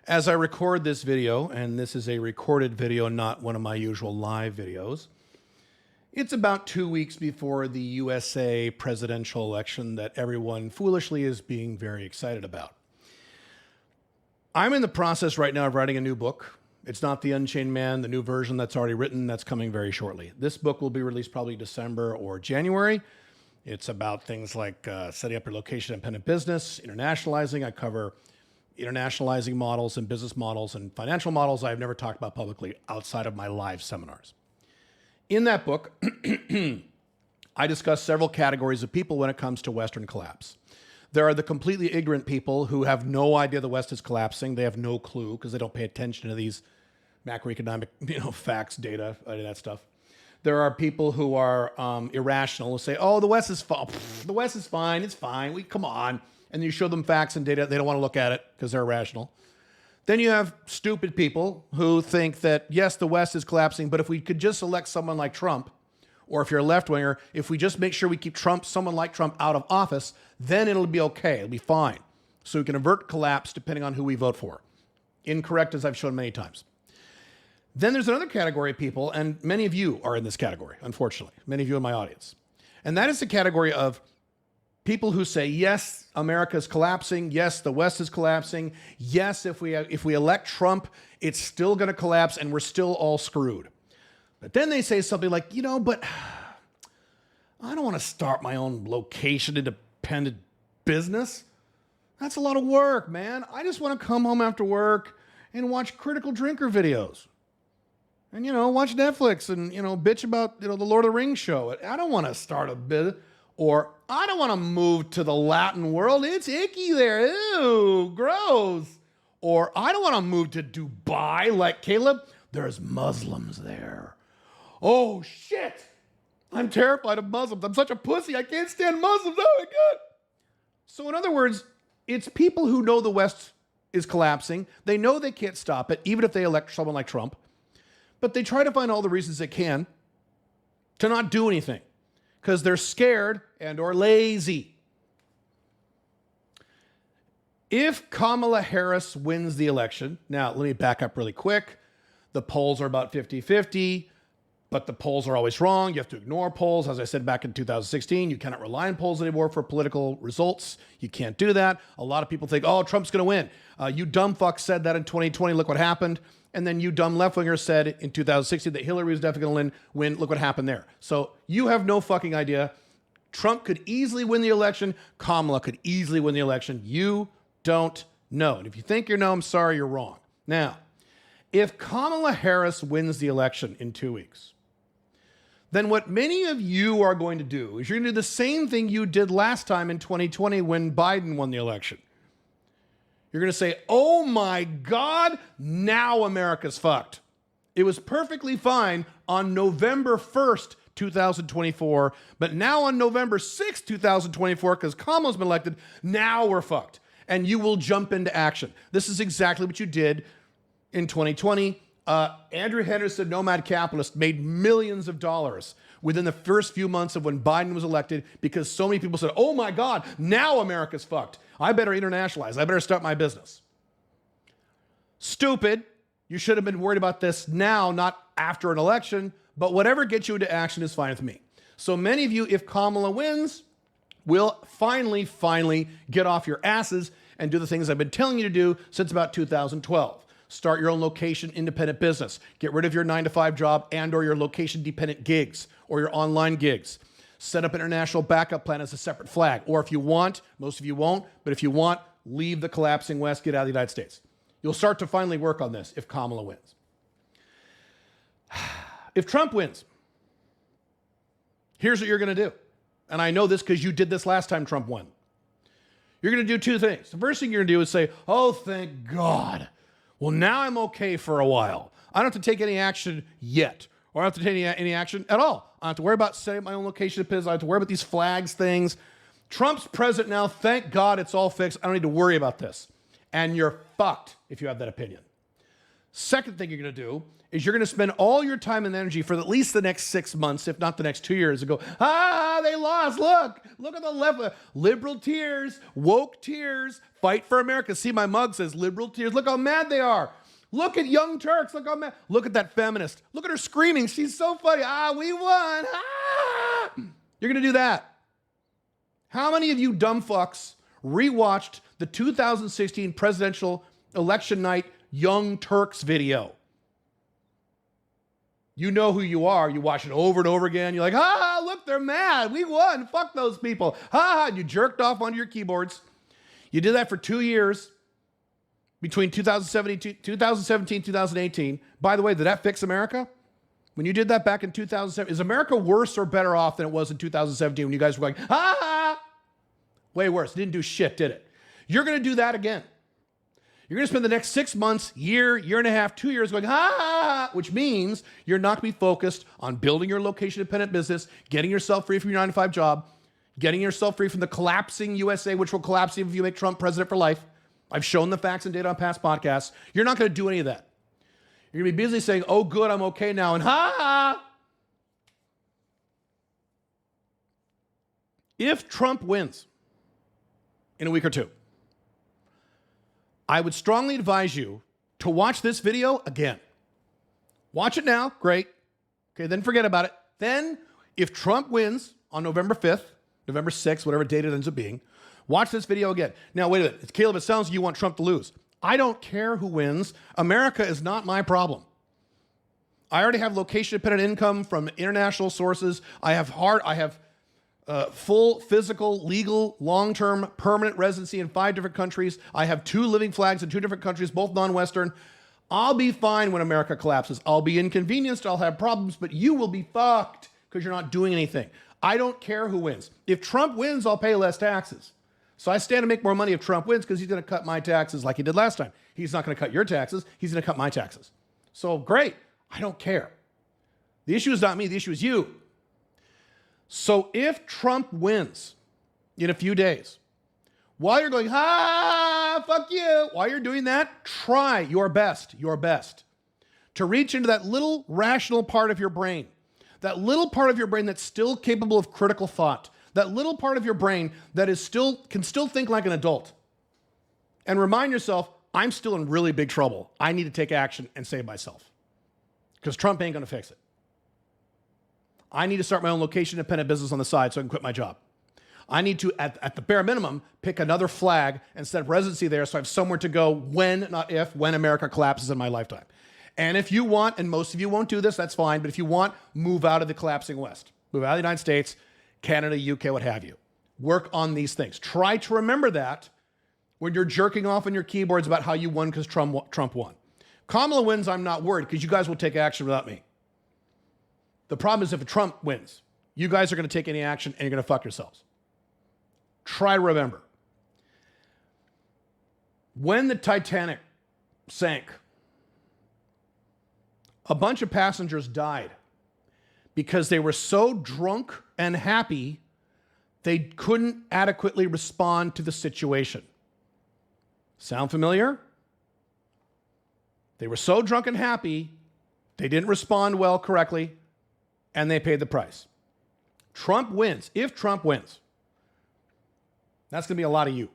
As I record this video, and this is a recorded video, not one of my usual live videos, it's about 2 weeks before the USA presidential election that everyone foolishly is being very excited about. I'm in the process right now of writing a new book. It's not The Unchained Man, the new version that's already written, that's coming very shortly. This book will be released probably December or January. It's about things like setting up your location-independent business, internationalizing. I cover internationalizing models and business models and financial models I've never talked about publicly outside of my live seminars. In that book, I discuss several categories of people when it comes to Western collapse. There are the completely ignorant people who have no idea the West is collapsing. They have no clue because they don't pay attention to these macroeconomic, facts, data, any of that stuff. There are people who are irrational, who say, "Oh, the West is fine. The West is fine. It's fine. Come on." And you show them facts and data, they don't want to look at it because they're irrational. Then you have stupid people who think that, yes, the West is collapsing, but if we could just elect someone like Trump, or if you're a left-winger, if we just make sure we keep someone like Trump out of office, then it'll be okay, it'll be fine. So we can avert collapse depending on who we vote for. Incorrect, as I've shown many times. Then there's another category of people, and many of you are in this category, unfortunately, many of you in my audience. And that is the category of people who say, yes, America is collapsing. Yes, the West is collapsing. Yes, if we elect Trump, it's still going to collapse and we're still all screwed. But then they say something like, but I don't want to start my own location independent business. That's a lot of work, man. I just want to come home after work and watch Critical Drinker videos. And, watch Netflix and, bitch about, the Lord of the Rings show. I don't want to start a business. Or, I don't want to move to the Latin world. It's icky there. Ew, gross. Or, I don't want to move to Dubai like Caleb. There's Muslims there. Oh, shit. I'm terrified of Muslims. I'm such a pussy. I can't stand Muslims. Oh, my God. So, in other words, it's people who know the West is collapsing. They know they can't stop it, even if they elect someone like Trump. But they try to find all the reasons they can to not do anything, because they're scared and or lazy. If Kamala Harris wins the election, now let me back up really quick. The polls are about 50-50, but the polls are always wrong. You have to ignore polls. As I said back in 2016, you cannot rely on polls anymore for political results. You can't do that. A lot of people think, oh, Trump's going to win. You dumb fuck said that in 2020. Look what happened. And then you dumb left-wingers said in 2016 that Hillary was definitely going to win. Look what happened there. So you have no fucking idea. Trump could easily win the election. Kamala could easily win the election. You don't know. And if you think you know, I'm sorry, you're wrong. Now, if Kamala Harris wins the election in 2 weeks, then what many of you are going to do is you're going to do the same thing you did last time in 2020 when Biden won the election. You're going to say, oh my God, now America's fucked. It was perfectly fine on November 1st, 2024, but now on November 6th, 2024, because Kamala's been elected, now we're fucked. And you will jump into action. This is exactly what you did in 2020. Andrew Henderson, Nomad Capitalist, made millions of dollars within the first few months of when Biden was elected because so many people said, oh my God, now America's fucked. I better internationalize. I better start my business. Stupid. You should have been worried about this now, not after an election, but whatever gets you into action is fine with me. So many of you, if Kamala wins, will finally get off your asses and do the things I've been telling you to do since about 2012. Start your own location independent business. Get rid of your 9-to-5 job and or your location dependent gigs or your online gigs. Set up an international backup plan as a separate flag. Or if you want, most of you won't, but if you want, leave the collapsing West, get out of the United States. You'll start to finally work on this if Kamala wins. If Trump wins, here's what you're going to do. And I know this because you did this last time Trump won. You're going to do two things. The first thing you're going to do is say, oh, thank God. Well, now I'm okay for a while. I don't have to take any action yet, or I don't have to take any action at all. I don't have to worry about setting my own location of business. I don't have to worry about these flags things. Trump's president now. Thank God it's all fixed. I don't need to worry about this. And you're fucked if you have that opinion. Second thing you're going to do is you're going to spend all your time and energy for at least the next 6 months, if not the next 2 years, and go, they lost. Look at the left. Liberal tears, woke tears, fight for America. See, my mug says liberal tears. Look how mad they are. Look at Young Turks. Look how mad. Look at that feminist. Look at her screaming. She's so funny. We won. You're going to do that. How many of you dumb fucks rewatched the 2016 presidential election night Young Turks video? You know who you are. You watch it over and over again. You're like, look, they're mad. We won. Fuck those people. And you jerked off onto your keyboards. You did that for 2 years between 2017, 2018. By the way, did that fix America? When you did that back in 2007, is America worse or better off than it was in 2017 when you guys were going, way worse. Didn't do shit, did it? You're going to do that again. You're going to spend the next 6 months, year and a half, 2 years going, which means you're not going to be focused on building your location-independent business, getting yourself free from your 9-to-5 job, getting yourself free from the collapsing USA, which will collapse even if you make Trump president for life. I've shown the facts and data on past podcasts. You're not going to do any of that. You're going to be busy saying, oh, good, I'm okay now, and If Trump wins in a week or two, I would strongly advise you to watch this video again. Watch it now, great. Okay, then forget about it. Then, if Trump wins on November 5th, November 6th, whatever date it ends up being, watch this video again. Now, wait a minute. Caleb, it sounds like you want Trump to lose. I don't care who wins. America is not my problem. I already have location-dependent income from international sources. I have full, physical, legal, long-term, permanent residency in 5 different countries. I have 2 living flags in 2 different countries, both non-Western. I'll be fine when America collapses. I'll be inconvenienced. I'll have problems, but you will be fucked because you're not doing anything. I don't care who wins. If Trump wins, I'll pay less taxes. So I stand to make more money if Trump wins because he's going to cut my taxes like he did last time. He's not going to cut your taxes. He's going to cut my taxes. So great. I don't care. The issue is not me. The issue is you. So if Trump wins in a few days, while you're going, fuck you, while you're doing that, try your best to reach into that little rational part of your brain, that little part of your brain that's still capable of critical thought, that little part of your brain that can still think like an adult, and remind yourself, I'm still in really big trouble. I need to take action and save myself because Trump ain't going to fix it. I need to start my own location-independent business on the side so I can quit my job. I need to, at the bare minimum, pick another flag and set up residency there so I have somewhere to go when, not if, when America collapses in my lifetime. And if you want, and most of you won't do this, that's fine, but if you want, move out of the collapsing West. Move out of the United States, Canada, UK, what have you. Work on these things. Try to remember that when you're jerking off on your keyboards about how you won because Trump won. Kamala wins, I'm not worried because you guys will take action without me. The problem is if Trump wins, you guys are going to take any action and you're going to fuck yourselves. Try to remember. When the Titanic sank, a bunch of passengers died because they were so drunk and happy they couldn't adequately respond to the situation. Sound familiar? They were so drunk and happy, they didn't respond well correctly, and they paid the price. Trump wins. If Trump wins, that's going to be a lot of you.